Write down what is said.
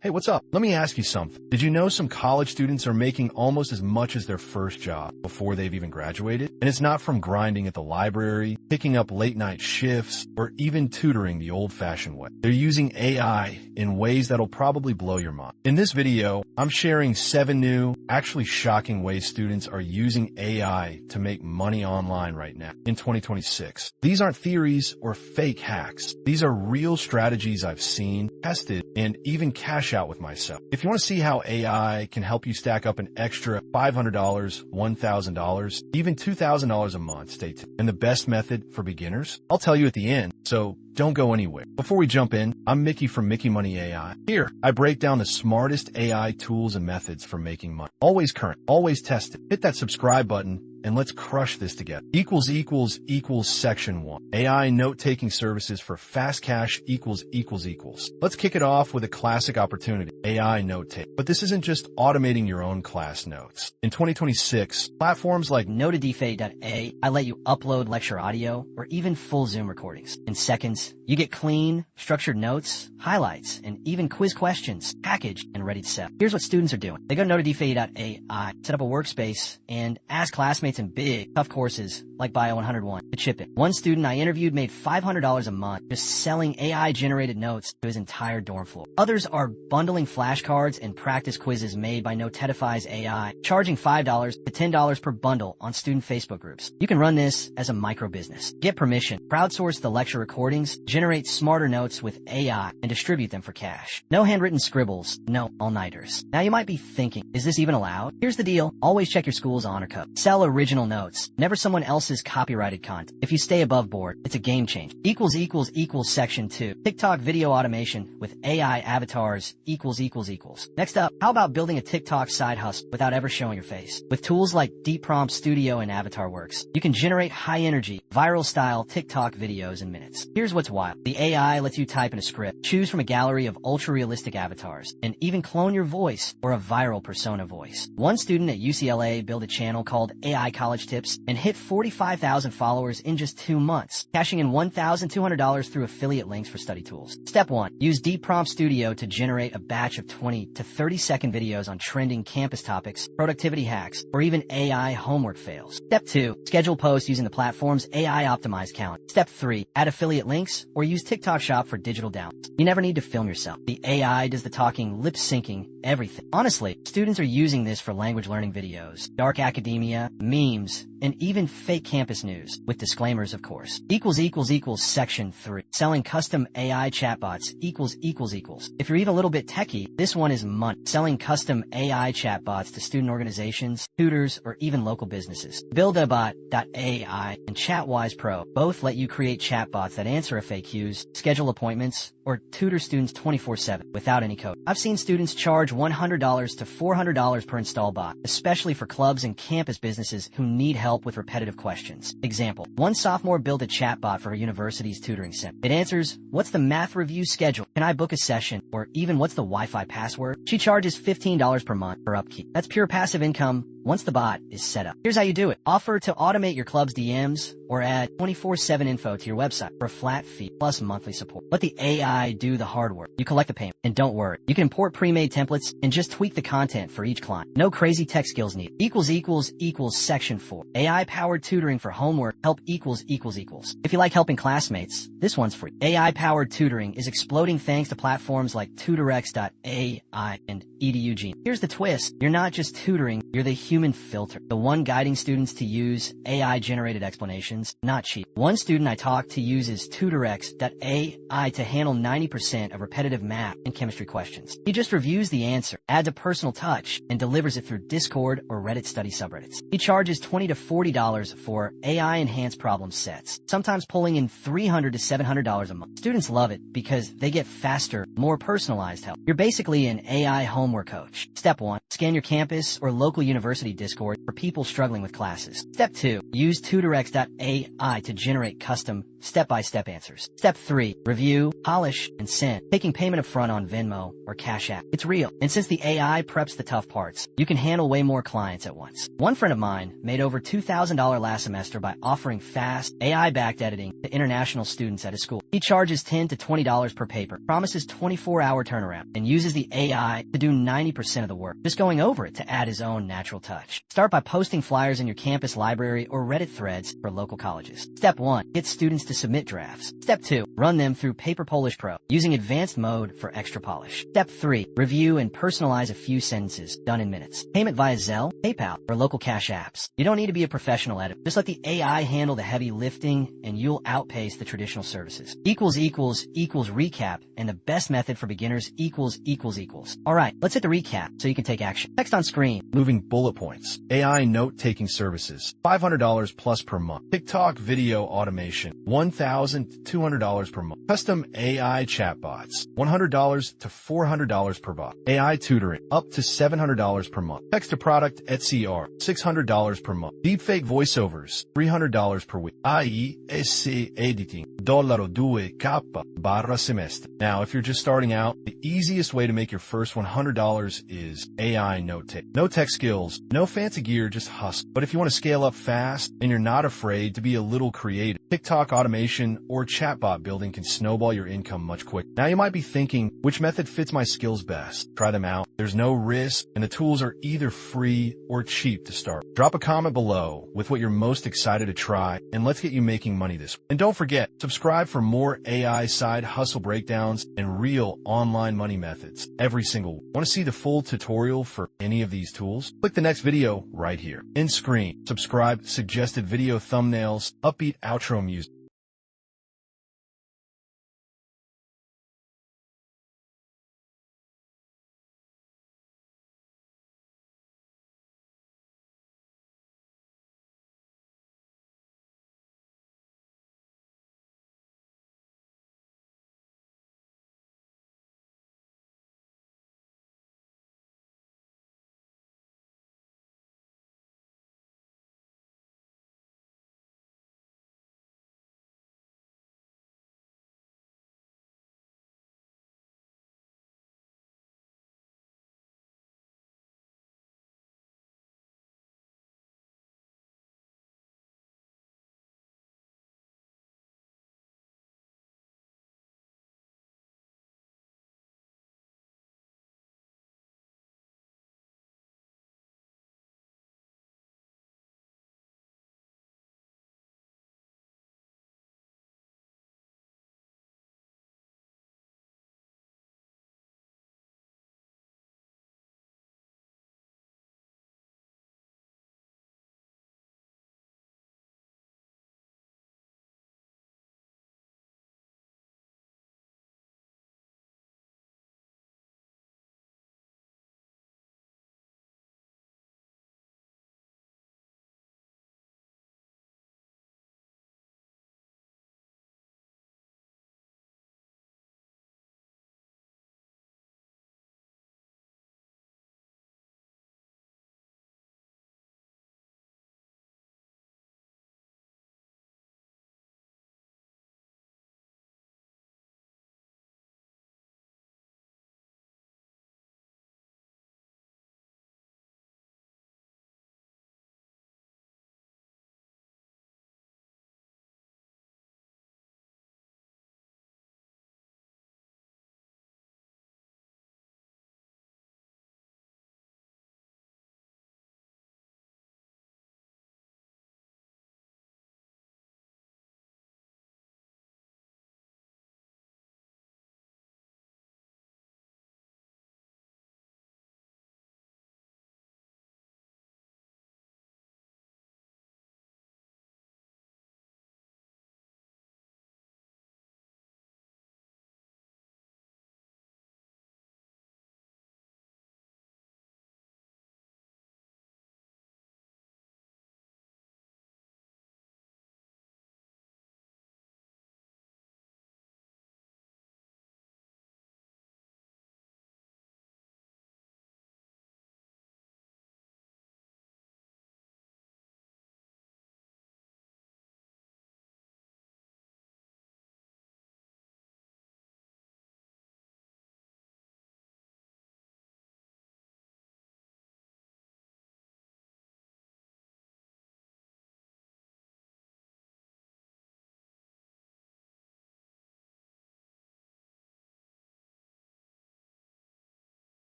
Hey, what's up? Let me ask you something. Did you know some college students are making almost as much as their first job before they've even graduated? And it's not from grinding at the library, picking up late night shifts, or even tutoring the old-fashioned way. They're using AI in ways that'll probably blow your mind. In this video, I'm sharing 7 new, actually shocking ways students are using AI to make money online right now in 2026. These aren't theories or fake hacks. These are real strategies I've seen, tested, and even cashed out with myself. If you want to see how AI can help you stack up an extra $500, $1,000, even $2,000 a month, stay tuned. And the best method for beginners, I'll tell you at the end, so don't go anywhere. Before we jump in, I'm Mickey from Mickey Money AI. Here, I break down the smartest AI tools and methods for making money. Always current, always tested. Hit that subscribe button and let's crush this together. Section 1. AI note-taking services for fast cash equals. Let's kick it off with a classic opportunity, AI note-taking. But this isn't just automating your own class notes. In 2026, platforms like Notedify.ai let you upload lecture audio or even full Zoom recordings. In seconds, you get clean, structured notes, highlights, and even quiz questions packaged and ready to sell. Here's what students are doing. They go to Notedify.ai, set up a workspace, and ask classmates in big, tough courses like Bio 101 to chip in. One student I interviewed made $500 a month just selling AI-generated notes to his entire dorm floor. Others are bundling flashcards and practice quizzes made by Notedify's AI, charging $5 to $10 per bundle on student Facebook groups. You can run this as a micro business. Get permission, crowdsource the lecture recordings, generate smarter notes with AI, and distribute them for cash. No handwritten scribbles, no all-nighters. Now you might be thinking, is this even allowed? Here's the deal. Always check your school's honor code. Sell original notes, never someone else's copyrighted content. If you stay above board, it's a game changer. Section 2. TikTok video automation with AI avatars equals. Next up, how about building a TikTok side hustle without ever showing your face? With tools like DeepPrompt Studio and Avatar Works, you can generate high-energy, viral-style TikTok videos in minutes. Here's what's wild. The AI lets you type in a script, choose from a gallery of ultra-realistic avatars, and even clone your voice or a viral persona voice. One student at UCLA built a channel called AI College Tips and hit 45,000 followers in just 2 months, cashing in $1,200 through affiliate links for study tools. Step 1. Use DeepPrompt Studio to generate a batch of 20 to 30-second videos on trending campus topics, productivity hacks, or even AI homework fails. Step 2. Schedule posts using the platform's AI-optimized calendar. Step 3. Add affiliate links or use TikTok Shop for digital downloads. You never need to film yourself. The AI does the talking, lip-syncing, everything. Honestly, students are using this for language learning videos, dark academia, memes, and even fake campus news, with disclaimers, of course. Section 3. Selling custom AI chatbots equals. If you're even a little bit techie, this one is money. Selling custom AI chatbots to student organizations, tutors, or even local businesses. Buildabot.ai and Chatwise Pro both let you create chatbots that answer FAQs, schedule appointments, or tutor students 24/7 without any code. I've seen students charge $100 to $400 per install bot, especially for clubs and campus businesses who need help with repetitive questions. Example, one sophomore built a chatbot for her university's tutoring center. It answers, what's the math review schedule? Can I book a session? Or even what's the Wi-Fi password? She charges $15 per month for upkeep. That's pure passive income once the bot is set up. Here's how you do it. Offer to automate your club's DMs or add 24/7 info to your website for a flat fee plus monthly support. Let the AI do the hard work. You collect the payment. And don't worry, you can import pre-made templates and just tweak the content for each client. No crazy tech skills needed. Section 4. AI-powered tutoring for homework help equals. If you like helping classmates, this one's free. AI-powered tutoring is exploding thanks to platforms like TutorX.AI and EduG. Here's the twist. You're not just tutoring, you're the human filter, the one guiding students to use AI-generated explanations, not cheap. One student I talked to uses TutorX.AI to handle 90% of repetitive math and chemistry questions. He just reviews the answer, adds a personal touch, and delivers it through Discord or Reddit study subreddits. He charges $20 to $40 for AI-enhanced problem sets, sometimes pulling in $300 to $700 a month. Students love it because they get faster, more personalized help. You're basically an AI homework coach. Step 1. Scan your campus or local university Discord for people struggling with classes. Step 2. Use TutorX.AI to generate custom step-by-step answers. Step 3, review, polish, and send. Taking payment up front on Venmo or Cash App. It's real. And since the AI preps the tough parts, you can handle way more clients at once. One friend of mine made over $2,000 last semester by offering fast, AI-backed editing to international students at his school. He charges $10 to $20 per paper, promises 24-hour turnaround, and uses the AI to do 90% of the work, just going over it to add his own natural touch. Start by posting flyers in your campus library or Reddit threads for local colleges. Step 1, get students to submit drafts. Step 2, run them through PaperPolish Pro, using advanced mode for extra polish. Step 3, review and personalize a few sentences, done in minutes. Payment via Zelle, PayPal, or local cash apps. You don't need to be a professional editor. Just let the AI handle the heavy lifting and you'll outpace the traditional services. Equals recap, and the best method for beginners equals. Alright, let's hit the recap so you can take action. Text on screen. Moving bullet points. AI note-taking services, $500 plus per month. TikTok video automation, $1,000 to $200 per month. Custom AI chatbots, $100 to $400 per bot. AI tutoring, up to $700 per month. Text-to-product.AI, $600 per month. Deepfake voiceovers, $300 per week. AIS editing, $2K/semestre. Now, if you're just starting out, the easiest way to make your first $100 is AI note-take. No tech skills, no fancy gear, just hustle. But if you want to scale up fast and you're not afraid to be a little creative, TikTok automation or chatbot building can snowball your income much quicker. Now you might be thinking, which method fits my skills best? Try them out. There's no risk, and the tools are either free or cheap to start. Drop a comment below with what you're most excited to try, and let's get you making money this way. And don't forget, subscribe for more AI side hustle breakdowns and real online money methods every single week. Want to see the full tutorial for any of these tools? Click the next video right here. End screen. Subscribe, suggested video thumbnails, upbeat outro music.